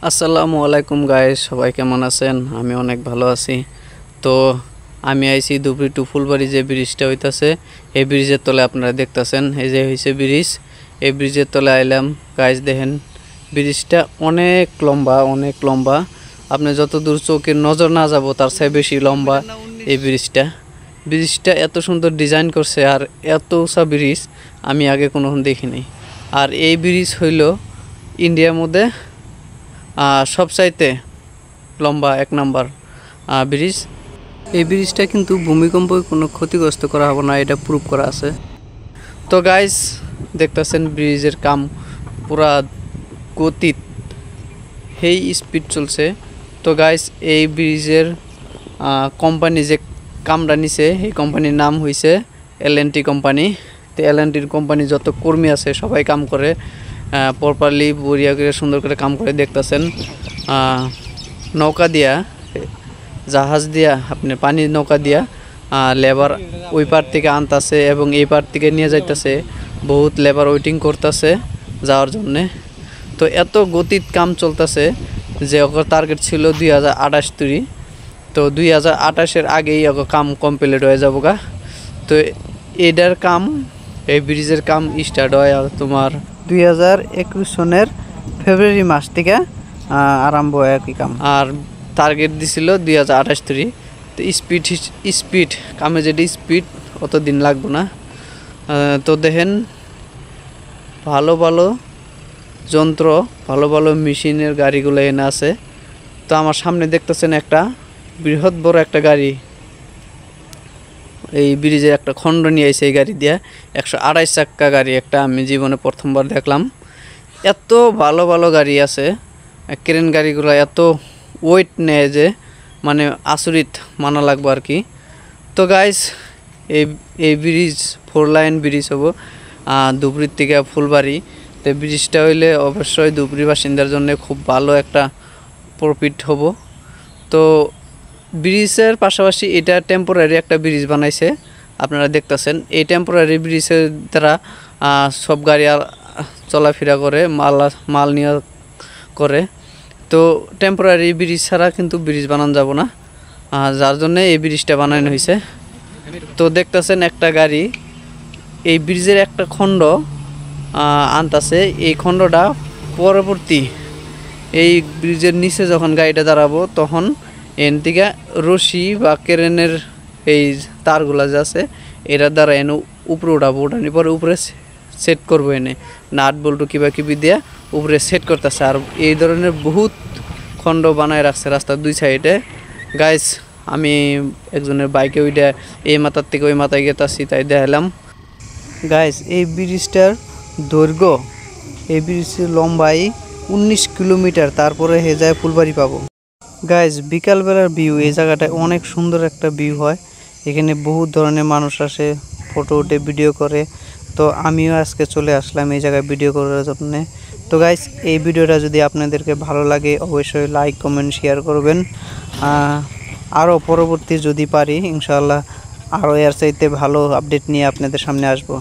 আসসালামু আলাইকুম গাইস, সবাই কেমন আছেন? আমি অনেক ভালো আছি। তো আমি আইছি ধুবড়ী টু ফুলবাড়ি যে ব্রিজটা হইতাছে, এই ব্রিজের তলে আপনারা দেখতেছেন এই যে হইছে ব্রিজ। এই ব্রিজের তলে আইলাম। গাইস দেখেন, ব্রিজটা অনেক লম্বা, অনেক লম্বা। আপনি যত দূর চোখের নজর না যাব তার চেয়ে বেশি লম্বা এই ব্রিজটা এত সুন্দর ডিজাইন করছে, আর এত উঁচা ব্রিজ আমি আগে কোনোদিন দেখিনি। আর এই ব্রিজ হইল ইন্ডিয়ার মধ্যে সবচাইতে লম্বা 1 নাম্বার ব্রিজ। এই ব্রিজটা কিন্তু ভূমিকম্পে কোনো ক্ষতিগ্রস্ত করা হবে না, এটা প্রুভ করা আছে। তো গাইস দেখতেছেন ব্রিজের কাম পুরা গতি হেই স্পিড চলছে। তো গাইস এই ব্রিজের কোম্পানি যে কামটা নিছে এই কোম্পানির নাম হইছে L&T কোম্পানি। তো L&T কোম্পানি যত কর্মী আছে সবাই কাম করে প্রপারলি, বড়িয়া করে, সুন্দর করে কাম করে। দেখতেছেন নৌকা দিয়া, জাহাজ দিয়া, আপনি পানির নৌকা দিয়া লেবার ওই পার থেকে আনতেছে এবং এই পার থেকে নিয়ে যাইতেছে। বহুত লেবার ওয়েটিং করতেছে যাওয়ার জন্যে। তো এত গতির কাম চলতেছে যে ওর টার্গেট ছিল 2028 তৈরি। তো 2028-এর আগেই ওকে কাম কমপ্লিট হয়ে যাবো গা। তো এটার কাম, এই ব্রিজের কাম স্টার্ট হয় তোমার 2021 সনের ফেব্রুয়ারি মাস থেকে আরম্ভ হয় আর কি কাম। আর টার্গেট দিছিল 2028 তৈরি। তো স্পিড কামে যেটি স্পিড, অত দিন লাগবে না। তো দেখেন ভালো ভালো যন্ত্র, ভালো ভালো মেশিনের গাড়িগুলো এনে আছে। তো আমার সামনে দেখতেছেন একটা বৃহৎ বড় একটা গাড়ি, এই ব্রিজের একটা খণ্ড নিয়ে এসে এই গাড়ি দিয়ে 128 চাক্কা গাড়ি একটা আমি জীবনে প্রথমবার দেখলাম। এত ভালো ভালো গাড়ি আছে, ক্রেন গাড়িগুলো এত ওয়েট নেয় যে মানে আচরিত মানা লাগবে আর কি। তো গাইস এই ব্রিজ 4 লাইন ব্রিজ হবো ধুবড়ীর থেকে ফুলবাড়ি। তো ব্রিজটা হইলে অবশ্যই ধুবড়ী বাসিন্দার জন্য খুব ভালো একটা প্রফিট হবো। তো ব্রিজের পাশাপাশি এটা টেম্পোরারি একটা ব্রিজ বানাইছে, আপনারা দেখতেছেন। এই টেম্পোরারি ব্রিজের দ্বারা সব গাড়ি চলাফেরা করে, মাল নিয়ে করে। তো টেম্পোরারি ব্রিজ ছাড়া কিন্তু ব্রিজ বানানো যাব না, যার জন্য এই ব্রিজটা বানানো হয়েছে। তো দেখতেছেন একটা গাড়ি এই ব্রিজের একটা খণ্ড আনতাছে। এই খণ্ডটা পরবর্তী এই ব্রিজের নিচে যখন গাড়িটা দাঁড়াবো তখন এন থেকে রশি বা ক্রেনের এই তারগুলা যে আছে এটার দ্বারা এনে উপরে উঠাবো, উঠানোর পরে উপরে সেট করবো, এনে নাট বল্টু কিবা দিয়ে উপরে সেট করতেছে। আর এই ধরনের বহুত খণ্ড বানায় রাখছে রাস্তার 2 সাইডে। গাইস আমি একজনের বাইকে ওইটা এই মাথার থেকে ওই মাথায় গেতাছি, তাই দেখালাম। গাইস এই ব্রিজটার দৈর্ঘ্য, এই ব্রিজের লম্বাই 19 কিলোমিটার, তারপরে হে যায় ফুলবাড়ি পাবো। গাইস বিকালবেলার ভিউ, এই জায়গাটায় অনেক সুন্দর একটা ভিউ হয়। এখানে বহুত ধরনের মানুষ আসে, ফটো উঠে, ভিডিও করে। তো আমিও আজকে চলে আসলাম এই জায়গায় ভিডিও করার জন্য। তো গাইস এই ভিডিওটা যদি আপনাদেরকে ভালো লাগে অবশ্যই লাইক, কমেন্ট, শেয়ার করবেন। আরও পরবর্তী যদি পারি ইনশাআল্লাহ আরও এর চাইতে ভালো আপডেট নিয়ে আপনাদের সামনে আসবো।